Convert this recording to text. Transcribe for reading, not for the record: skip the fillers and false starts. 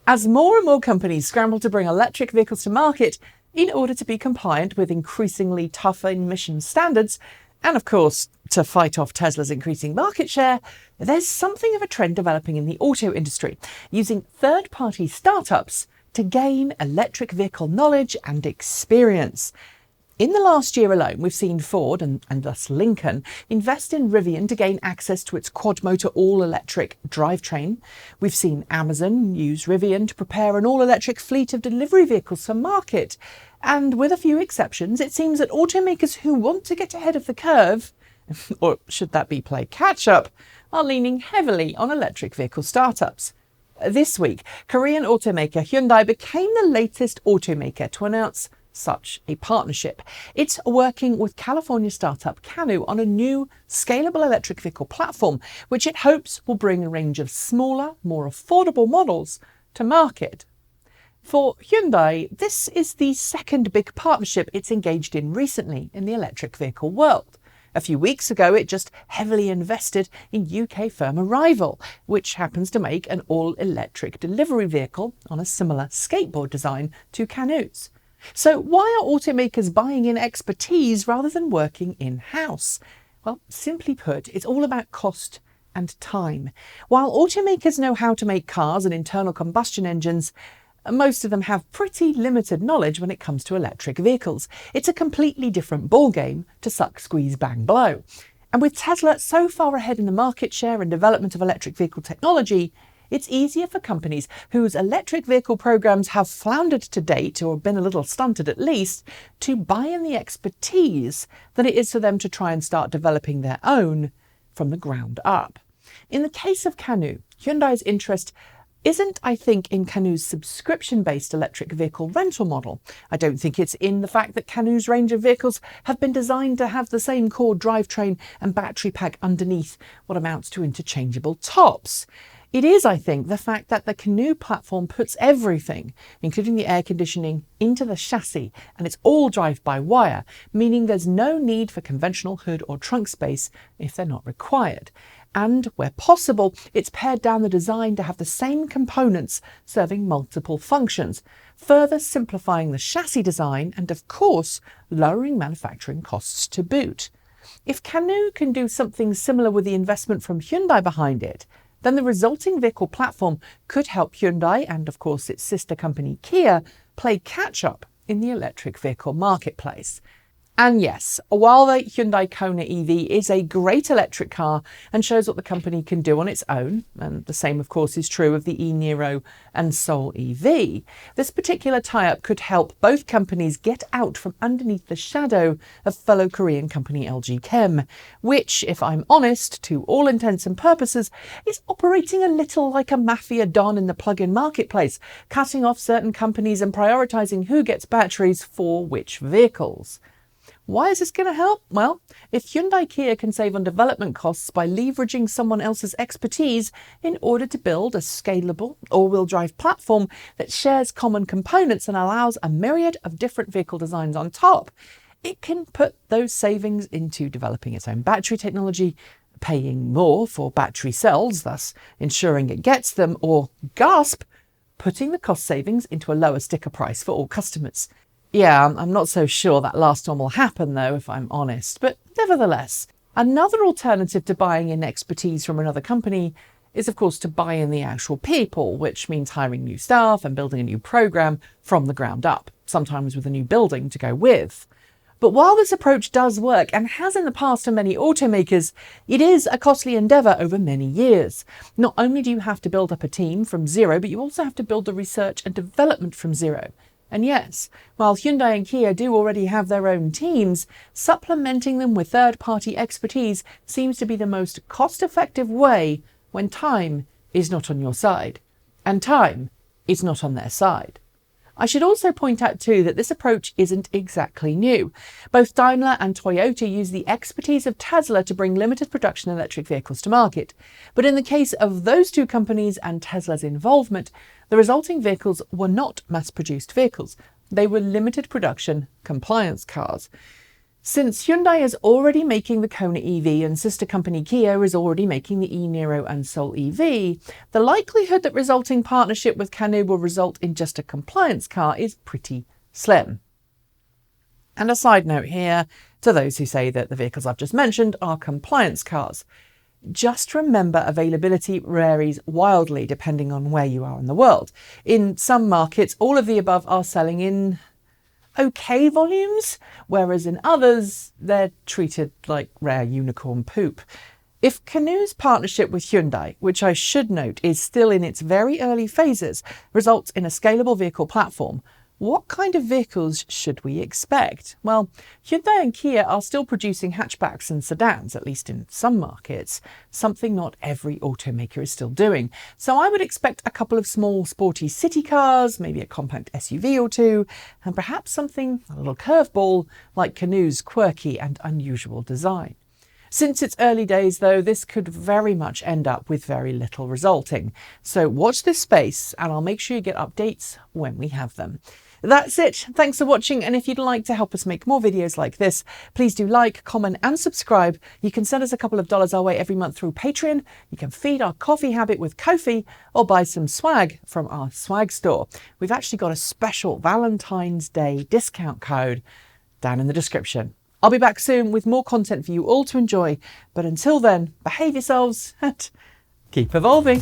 As more and more companies scramble to bring electric vehicles to market in order to be compliant with increasingly tougher emission standards, and of course, to fight off Tesla's increasing market share, there's something of a trend developing in the auto industry, using third-party startups to gain electric vehicle knowledge and experience. In the last year alone, we've seen Ford, and thus Lincoln, invest in Rivian to gain access to its quad-motor all-electric drivetrain. We've seen Amazon use Rivian to prepare an all-electric fleet of delivery vehicles for market. And with a few exceptions, it seems that automakers who want to get ahead of the curve, or should that be play catch-up, are leaning heavily on electric vehicle startups. This week, Korean automaker Hyundai became the latest automaker to announce such a partnership. It's working with California startup Canoo on a new scalable electric vehicle platform, which it hopes will bring a range of smaller, more affordable models to market. For Hyundai, this is the second big partnership it's engaged in recently in the electric vehicle world. A few weeks ago, it just heavily invested in UK firm Arrival, which happens to make an all-electric delivery vehicle on a similar skateboard design to Canoo's. So why are automakers buying in expertise rather than working in-house? Well, simply put, it's all about cost and time. While automakers know how to make cars and internal combustion engines, most of them have pretty limited knowledge when it comes to electric vehicles. It's a completely different ballgame to suck, squeeze, bang, blow. And with Tesla so far ahead in the market share and development of electric vehicle technology, it's easier for companies whose electric vehicle programs have floundered to date, or been a little stunted at least, to buy in the expertise than it is for them to try and start developing their own from the ground up. In the case of Canoo, Hyundai's interest isn't, I think, in Canoo's subscription-based electric vehicle rental model. I don't think it's in the fact that Canoo's range of vehicles have been designed to have the same core drivetrain and battery pack underneath what amounts to interchangeable tops. It is, I think, the fact that the Canoo platform puts everything, including the air conditioning, into the chassis, and it's all drive-by-wire, meaning there's no need for conventional hood or trunk space if they're not required. And where possible, it's pared down the design to have the same components serving multiple functions, further simplifying the chassis design and, of course, lowering manufacturing costs to boot. If Canoo can do something similar with the investment from Hyundai behind it, then the resulting vehicle platform could help Hyundai and, of course, its sister company Kia play catch-up in the electric vehicle marketplace. And yes, while the Hyundai Kona EV is a great electric car and shows what the company can do on its own, and the same of course is true of the Niro and Soul EV, this particular tie-up could help both companies get out from underneath the shadow of fellow Korean company LG Chem, which, if I'm honest, to all intents and purposes, is operating a little like a mafia don in the plug-in marketplace, cutting off certain companies and prioritising who gets batteries for which vehicles. Why is this going to help? Well, if Hyundai Kia can save on development costs by leveraging someone else's expertise in order to build a scalable all-wheel drive platform that shares common components and allows a myriad of different vehicle designs on top, it can put those savings into developing its own battery technology, paying more for battery cells, thus ensuring it gets them, or, gasp, putting the cost savings into a lower sticker price for all customers. Yeah, I'm not so sure that last one will happen though, if I'm honest, but nevertheless. Another alternative to buying in expertise from another company is of course to buy in the actual people, which means hiring new staff and building a new program from the ground up, sometimes with a new building to go with. But while this approach does work, and has in the past for many automakers, it is a costly endeavour over many years. Not only do you have to build up a team from zero, but you also have to build the research and development from zero. And yes, while Hyundai and Kia do already have their own teams, supplementing them with third-party expertise seems to be the most cost-effective way when time is not on your side, and time is not on their side. I should also point out too that this approach isn't exactly new. Both Daimler and Toyota use the expertise of Tesla to bring limited production electric vehicles to market. But in the case of those two companies and Tesla's involvement, the resulting vehicles were not mass-produced vehicles. They were limited production compliance cars. Since Hyundai is already making the Kona EV and sister company Kia is already making the e-Niro and Soul EV, the likelihood that resulting partnership with Canoo will result in just a compliance car is pretty slim. And a side note here to those who say that the vehicles I've just mentioned are compliance cars. Just remember, availability varies wildly depending on where you are in the world. In some markets, all of the above are selling in okay volumes, whereas in others, they're treated like rare unicorn poop. If Canoo's partnership with Hyundai, which I should note is still in its very early phases, results in a scalable vehicle platform, what kind of vehicles should we expect? Well, Hyundai and Kia are still producing hatchbacks and sedans, at least in some markets, something not every automaker is still doing. So I would expect a couple of small sporty city cars, maybe a compact SUV or two, and perhaps something a little curveball like Canoo's quirky and unusual design. Since it's early days though, this could very much end up with very little resulting. So watch this space and I'll make sure you get updates when we have them. That's it. Thanks for watching, and if you'd like to help us make more videos like this, please do like, comment and subscribe. You can send us a couple of dollars our way every month through Patreon. You can feed our coffee habit with Ko-fi or buy some swag from our swag store. We've actually got a special Valentine's Day discount code down in the description. I'll be back soon with more content for you all to enjoy, but until then, behave yourselves and keep evolving.